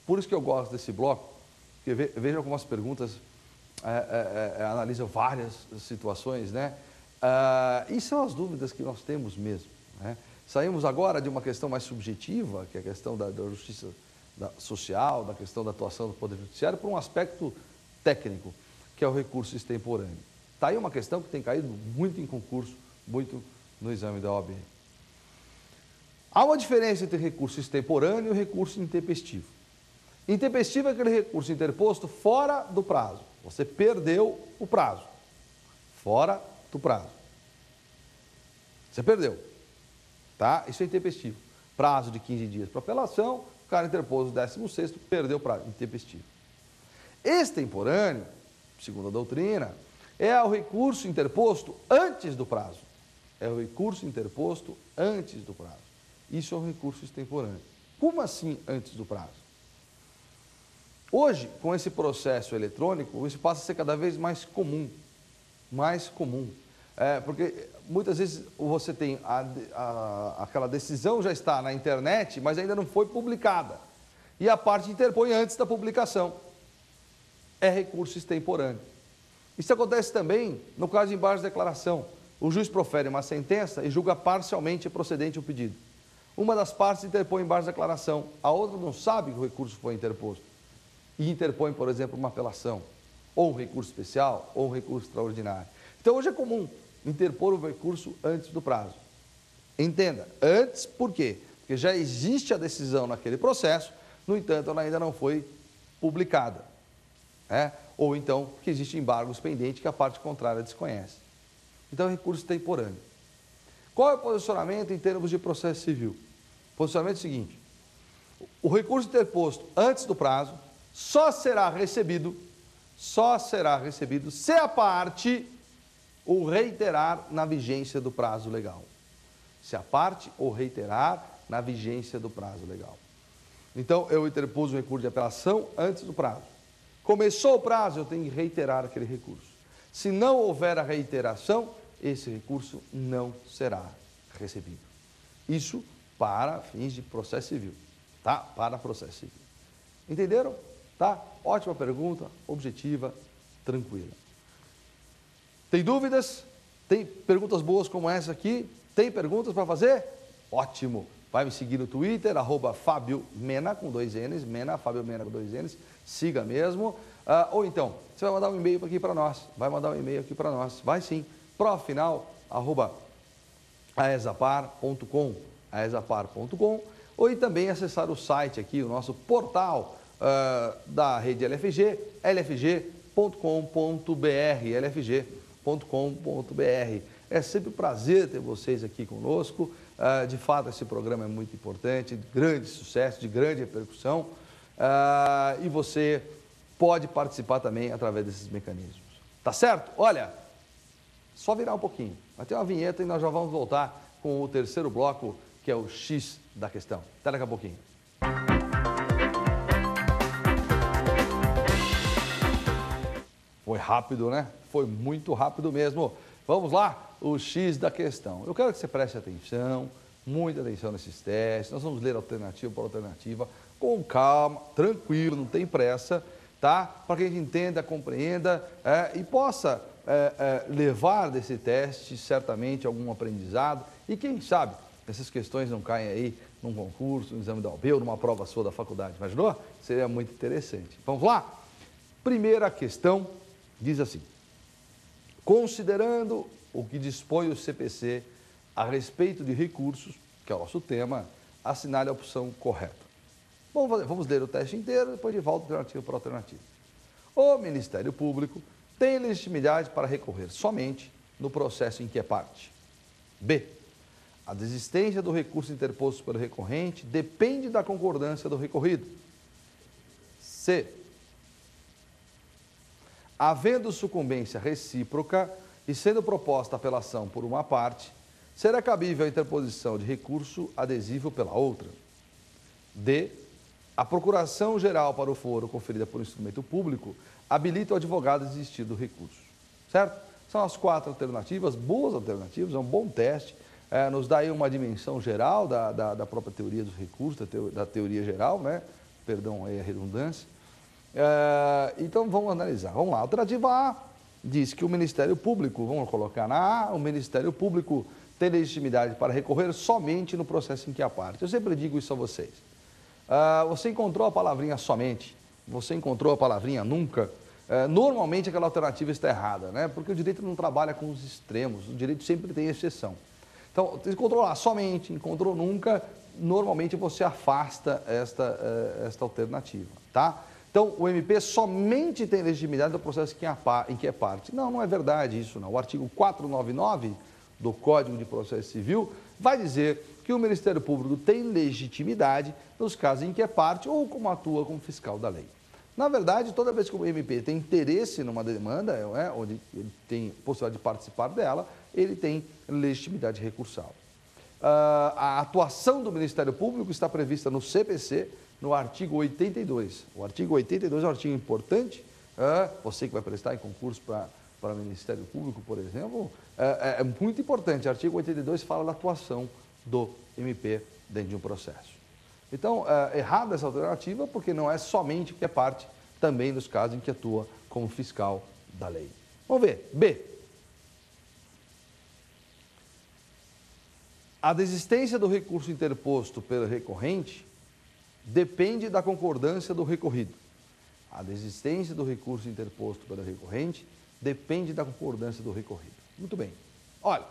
Por isso que eu gosto desse bloco, porque veja algumas perguntas, analisam várias situações, né? E são as dúvidas que nós temos mesmo, né? Saímos agora de uma questão mais subjetiva, que é a questão da justiça social, da questão da atuação do Poder Judiciário, para um aspecto técnico, que é o recurso extemporâneo. Está aí uma questão que tem caído muito em concurso, muito no exame da OAB. Há uma diferença entre recurso extemporâneo e recurso intempestivo. Intempestivo é aquele recurso interposto fora do prazo. Você perdeu o prazo. Fora do prazo. Você perdeu. Tá? Isso é intempestivo. Prazo de 15 dias para apelação, o cara interpôs o 16º, perdeu o prazo. Intempestivo. Extemporâneo, segundo a doutrina, é o recurso interposto antes do prazo. É o recurso interposto antes do prazo. Isso é um recurso extemporâneo. Como assim antes do prazo? Hoje, com esse processo eletrônico, isso passa a ser cada vez mais comum. Mais comum. Porque muitas vezes você tem aquela decisão já está na internet, mas ainda não foi publicada. E a parte interpõe antes da publicação. É recurso extemporâneo. Isso acontece também no caso de embargo de declaração. O juiz profere uma sentença e julga parcialmente procedente o pedido. Uma das partes interpõe embargo de declaração, a outra não sabe que o recurso foi interposto. E interpõe, por exemplo, uma apelação, ou um recurso especial, ou um recurso extraordinário. Então, hoje é comum interpor o recurso antes do prazo. Entenda, antes por quê? Porque já existe a decisão naquele processo, no entanto, ela ainda não foi publicada. Ou então, que existem embargos pendentes que a parte contrária desconhece. Então, é recurso extemporâneo. Qual é o posicionamento em termos de processo civil? O posicionamento é o seguinte: o recurso interposto antes do prazo só será recebido se a parte o reiterar na vigência do prazo legal. se a parte ou reiterar na vigência do prazo legal. Então, eu interpus o recurso de apelação antes do prazo. Começou o prazo, eu tenho que reiterar aquele recurso. Se não houver a reiteração, esse recurso não será recebido. Isso para fins de processo civil, tá? Para processo civil. Entenderam? Tá? Ótima pergunta, objetiva, tranquila. Tem dúvidas? Tem perguntas boas como essa aqui? Tem perguntas para fazer? Ótimo! Vai me seguir no Twitter, @Fábio Mena, com 2 N's, Mena, Fábio Mena com 2 N's, siga mesmo. Ou então, você vai mandar um e-mail aqui para nós, vai sim, profinal@aesapar.com, ou também acessar o site aqui, o nosso portal da rede LFG, lfg.com.br. É sempre um prazer ter vocês aqui conosco. De fato, esse programa é muito importante, de grande sucesso, de grande repercussão. E você pode participar também através desses mecanismos. Tá certo? Olha, só virar um pouquinho. Vai ter uma vinheta e nós já vamos voltar com o terceiro bloco, que é o X da questão. Até daqui a pouquinho. Foi rápido, né? Foi muito rápido mesmo. Vamos lá, o X da questão. Eu quero que você preste atenção, muita atenção nesses testes. Nós vamos ler alternativa por alternativa, com calma, tranquilo, não tem pressa, tá? Para que a gente entenda, compreenda e possa levar desse teste certamente algum aprendizado. E quem sabe essas questões não caem aí num concurso, no exame da OAB ou numa prova sua da faculdade. Imaginou? Seria muito interessante. Vamos lá? Primeira questão diz assim: considerando o que dispõe o CPC a respeito de recursos, que é o nosso tema, assinale a opção correta. Vamos ler o teste inteiro, depois de volta alternativa por alternativa. O Ministério Público tem legitimidade para recorrer somente no processo em que é parte. B. A desistência do recurso interposto pelo recorrente depende da concordância do recorrido. C. Havendo sucumbência recíproca e sendo proposta apelação por uma parte, será cabível a interposição de recurso adesivo pela outra. D. A procuração geral para o foro conferida por instrumento público habilita o advogado a desistir do recurso. Certo? São as 4 alternativas, boas alternativas, é um bom teste, nos dá aí uma dimensão geral da própria teoria dos recursos, da teoria geral, né? Perdão aí a redundância. Então vamos analisar. Vamos lá. Alternativa A diz que o Ministério Público, vamos colocar na A, o Ministério Público tem legitimidade para recorrer somente no processo em que há parte. Eu sempre digo isso a vocês. Você encontrou a palavrinha somente, você encontrou a palavrinha nunca, normalmente aquela alternativa está errada, né? Porque o direito não trabalha com os extremos, o direito sempre tem exceção. Então, encontrou lá somente, encontrou nunca, normalmente você afasta esta alternativa, tá? Então, o MP somente tem legitimidade do processo em que é parte. Não, não é verdade isso não. O artigo 499 do Código de Processo Civil vai dizer que o Ministério Público tem legitimidade nos casos em que é parte ou como atua como fiscal da lei. Na verdade, toda vez que o MP tem interesse numa demanda, onde ele tem possibilidade de participar dela, ele tem legitimidade recursal. A atuação do Ministério Público está prevista no CPC, no artigo 82. O artigo 82 é um artigo importante. Você que vai prestar em concurso para o Ministério Público, por exemplo, é muito importante. O artigo 82 fala da atuação do MP dentro de um processo. Então, errada essa alternativa, porque não é somente que é parte, também nos casos em que atua como fiscal da lei. Vamos ver. B. A desistência do recurso interposto pelo recorrente depende da concordância do recorrido. A desistência do recurso interposto pelo recorrente depende da concordância do recorrido. Muito bem. Olha,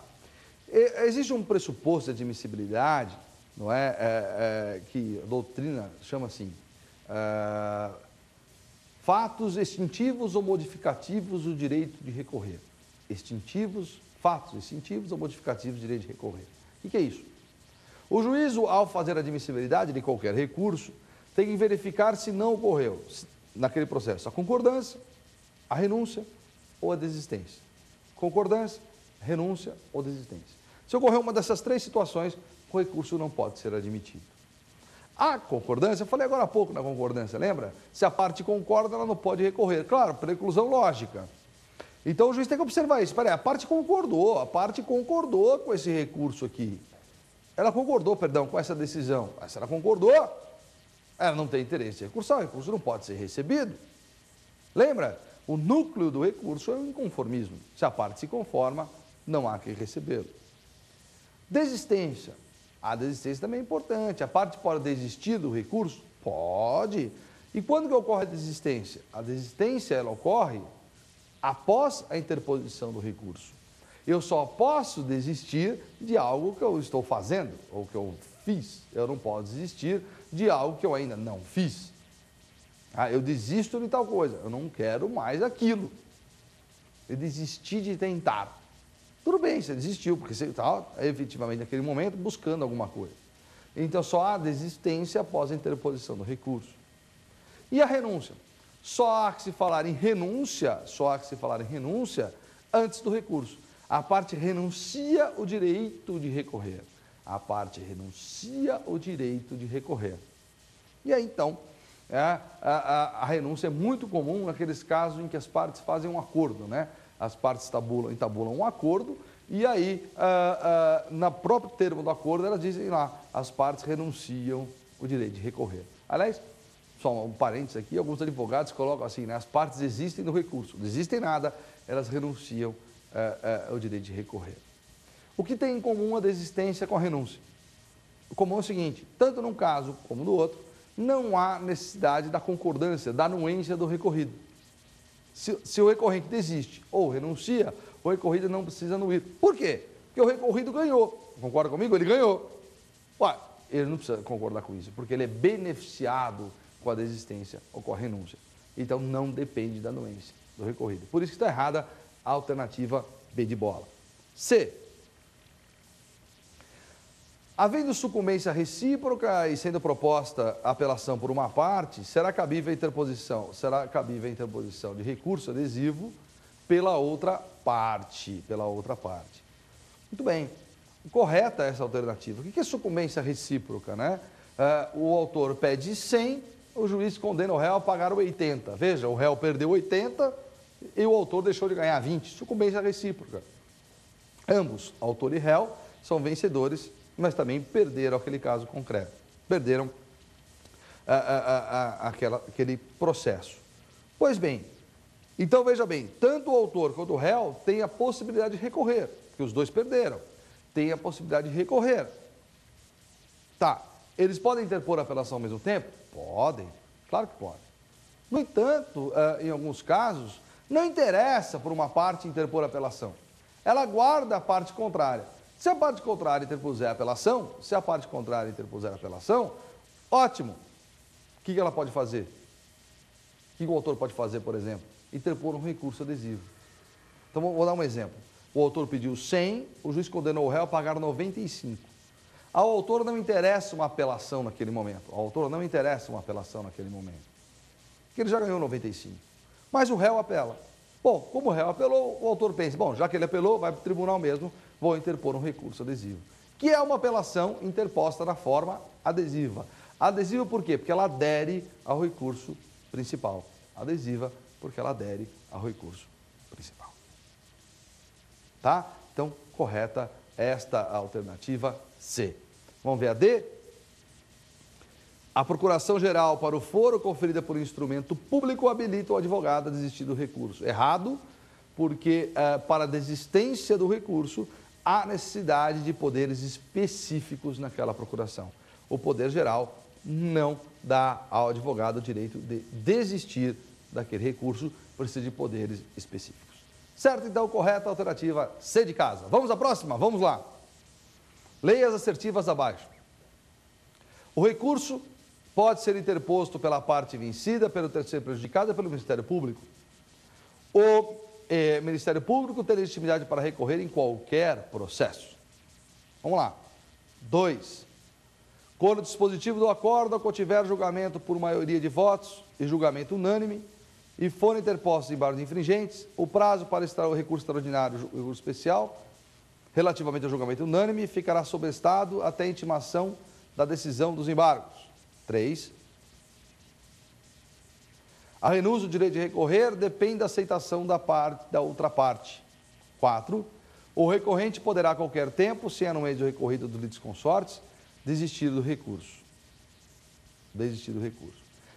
existe um pressuposto de admissibilidade, não é? Que a doutrina chama assim, fatos extintivos ou modificativos do direito de recorrer. Fatos extintivos ou modificativos do direito de recorrer. O que é isso? O juízo, ao fazer a admissibilidade de qualquer recurso, tem que verificar se não ocorreu, naquele processo, a concordância, a renúncia ou a desistência. Concordância, renúncia ou desistência. Se ocorrer uma dessas três situações, o recurso não pode ser admitido. A concordância, eu falei agora há pouco na concordância, lembra? Se a parte concorda, ela não pode recorrer. Claro, preclusão lógica. Então o juiz tem que observar isso. Espera aí, a parte concordou com esse recurso aqui. Ela concordou, perdão, com essa decisão. Mas se ela concordou, ela não tem interesse em recursar, o recurso não pode ser recebido. Lembra? O núcleo do recurso é o inconformismo. Se a parte se conforma, não há que recebê-lo. Desistência. A desistência também é importante. A parte pode desistir do recurso? Pode. E quando que ocorre a desistência? A desistência, ela ocorre após a interposição do recurso. Eu só posso desistir de algo que eu estou fazendo, ou que eu fiz. Eu não posso desistir de algo que eu ainda não fiz. Eu desisto de tal coisa, eu não quero mais aquilo. Eu desisti de tentar. Tudo bem, você desistiu, porque você está efetivamente naquele momento buscando alguma coisa. Então só há desistência após a interposição do recurso. E a renúncia? Só há que se falar em renúncia, antes do recurso. A parte renuncia o direito de recorrer. A parte renuncia o direito de recorrer. E aí, então, a renúncia é muito comum naqueles casos em que as partes fazem um acordo, né? As partes entabulam um acordo e aí, na próprio termo do acordo, elas dizem lá, as partes renunciam o direito de recorrer. Aliás, só um parênteses aqui, alguns advogados colocam assim, né? As partes desistem do recurso, não desistem nada, elas renunciam o direito de recorrer. O que tem em comum a desistência com a renúncia? O comum é o seguinte, tanto num caso como no outro, não há necessidade da concordância, da anuência do recorrido. Se o recorrente desiste ou renuncia, o recorrido não precisa anuir. Por quê? Porque o recorrido ganhou. Concorda comigo? Ele ganhou. Ué, ele não precisa concordar com isso, porque ele é beneficiado com a desistência ou com a renúncia. Então, não depende da anuência do recorrido. Por isso que está errada a alternativa B de bola. C. Havendo sucumbência recíproca e sendo proposta a apelação por uma parte, será cabível a interposição de recurso adesivo pela outra parte. Muito bem. Correta essa alternativa. O que é sucumbência recíproca, né? O autor pede 100, o juiz condena o réu a pagar 80. Veja, o réu perdeu 80 e o autor deixou de ganhar 20. Sucumbência recíproca. Ambos, autor e réu, são vencedores, mas também perderam aquele caso concreto. Perderam aquele processo. Pois bem, então veja bem, tanto o autor quanto o réu têm a possibilidade de recorrer, porque os dois perderam, têm a possibilidade de recorrer. Tá, eles podem interpor a apelação ao mesmo tempo? Podem, claro que podem. No entanto, em alguns casos, não interessa por uma parte interpor a apelação. Ela guarda a parte contrária. Se a parte contrária interpuser a apelação, ótimo. O que ela pode fazer? O que o autor pode fazer, por exemplo? Interpor um recurso adesivo. Então, vou dar um exemplo. O autor pediu 100, o juiz condenou o réu a pagar 95. Ao autor não interessa uma apelação naquele momento. Porque ele já ganhou 95. Mas o réu apela. Bom, como o réu apelou, o autor pensa, bom, já que ele apelou, vai para o tribunal mesmo, vou interpor um recurso adesivo. Que é uma apelação interposta na forma adesiva. Adesiva por quê? Porque ela adere ao recurso principal. Adesiva porque ela adere ao recurso principal. Tá? Então, correta esta alternativa C. Vamos ver a D? A procuração geral para o foro conferida por instrumento público habilita o advogado a desistir do recurso. Errado, porque para a desistência do recurso há necessidade de poderes específicos naquela procuração. O poder geral não dá ao advogado o direito de desistir daquele recurso, precisa de poderes específicos. Certo? Então, correta alternativa C de casa. Vamos à próxima? Vamos lá. Leia as assertivas abaixo. O recurso pode ser interposto pela parte vencida, pelo terceiro prejudicado e pelo Ministério Público. O Ministério Público tem legitimidade para recorrer em qualquer processo. Vamos lá. 2. Quando o dispositivo do acordo contiver julgamento por maioria de votos e julgamento unânime e forem interpostos embargos infringentes, o prazo para extrair o recurso extraordinário e o recurso especial relativamente ao julgamento unânime, ficará sobrestado até a intimação da decisão dos embargos. 3. A renúncia do direito de recorrer depende da aceitação da outra parte. 4. O recorrente poderá a qualquer tempo, sem anuência do recorrido dos litisconsortes, desistir do recurso.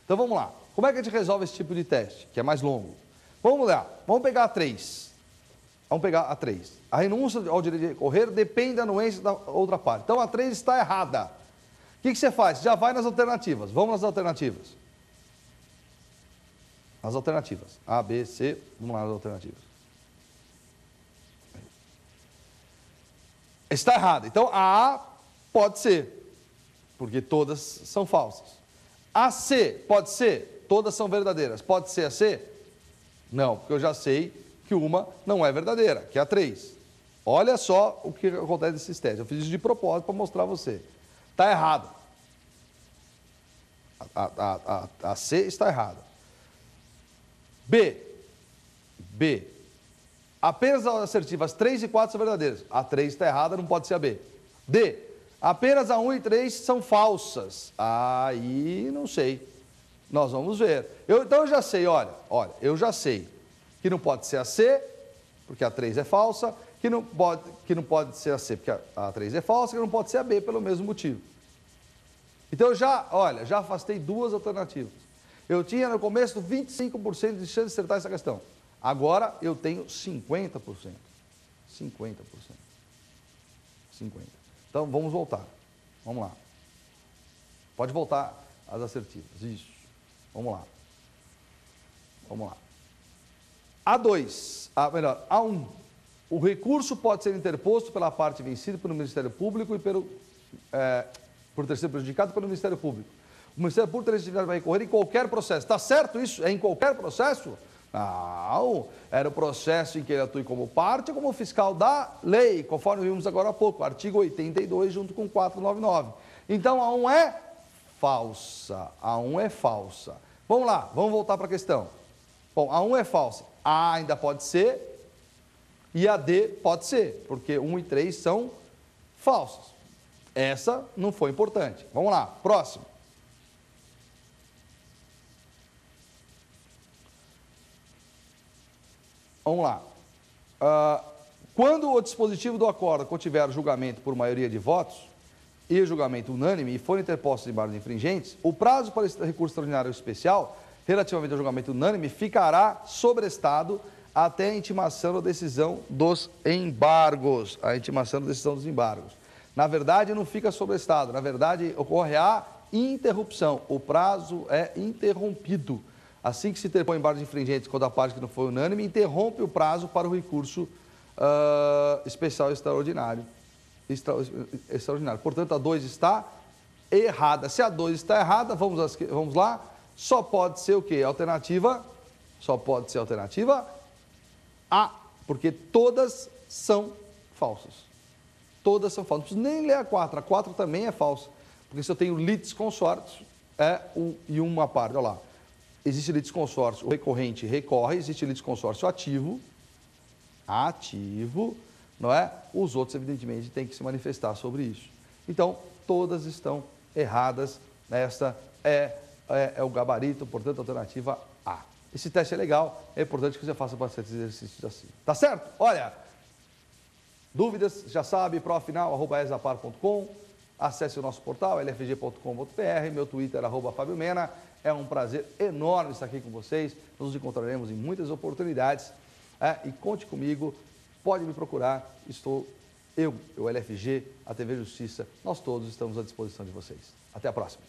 Então vamos lá. Como é que a gente resolve esse tipo de teste, que é mais longo? Vamos lá. Vamos pegar a 3. A renúncia ao direito de recorrer depende da anuência da outra parte. Então a 3 está errada. O que você faz? Já vai nas alternativas. Vamos nas alternativas. A, B, C. Vamos lá nas alternativas. Está errada. Então a A pode ser, porque todas são falsas. A C pode ser, todas são verdadeiras. Pode ser a C? Não, porque eu já sei que uma não é verdadeira, que é a 3. Olha só o que acontece nesses testes. Eu fiz isso de propósito para mostrar a você. Está errado. A C está errada. B. Apenas as assertivas 3 e 4 são verdadeiras. A 3 está errada, não pode ser a B. D. Apenas a 1 e 3 são falsas. Aí não sei. Nós vamos ver. Então eu já sei, olha, eu já sei que não pode ser a C, porque a 3 é falsa, que não pode ser a C, porque a 3 é falsa, que não pode ser a B pelo mesmo motivo. Então eu já afastei duas alternativas. Eu tinha no começo 25% de chance de acertar essa questão. Agora eu tenho 50%. 50%. Então vamos voltar. Vamos lá. Pode voltar às assertivas. Isso. Vamos lá. A2, A1. O recurso pode ser interposto pela parte vencida pelo Ministério Público e por terceiro prejudicado pelo Ministério Público. O Ministério Público tem legitimidade para recorrer em qualquer processo. Está certo isso? É em qualquer processo? Não. Era o processo em que ele atue como parte ou como fiscal da lei, conforme vimos agora há pouco, artigo 82 junto com 499. Então, a 1 é falsa. Vamos lá, vamos voltar para a questão. Bom, a 1 é falsa. A ainda pode ser e a D pode ser, porque 1 e 3 são falsas. Essa não foi importante. Vamos lá, próximo. Vamos lá. Quando o dispositivo do acordo contiver julgamento por maioria de votos e julgamento unânime e forem interpostos embargos infringentes, o prazo para esse recurso extraordinário especial, relativamente ao julgamento unânime, ficará sobrestado até a intimação da decisão dos embargos. Na verdade, não fica sobrestado. Na verdade, ocorre a interrupção. O prazo é interrompido. Assim que se interpõe embargos infringentes contra a parte que não foi unânime, interrompe o prazo para o recurso especial extraordinário. Portanto, a 2 está errada. Se a 2 está errada, vamos lá, só pode ser o quê? Só pode ser a alternativa A, porque todas são falsas. Todas são falsas. Não preciso nem ler a 4. A 4 também é falsa. Porque se eu tenho litisconsortes e uma parte, olha lá. Existe litisconsórcio, o recorrente recorre, existe litisconsórcio ativo, não é? Os outros, evidentemente, têm que se manifestar sobre isso. Então, todas estão erradas. Esta é o gabarito, portanto, a alternativa A. Esse teste é legal, é importante que você faça bastante exercícios assim. Tá certo? Olha, dúvidas, já sabe, profinal@exapar.com. Acesse o nosso portal, lfg.com.br, meu Twitter, @FabioMena. É um prazer enorme estar aqui com vocês. Nos encontraremos em muitas oportunidades. E conte comigo, pode me procurar. Eu, o LFG, a TV Justiça, nós todos estamos à disposição de vocês. Até a próxima.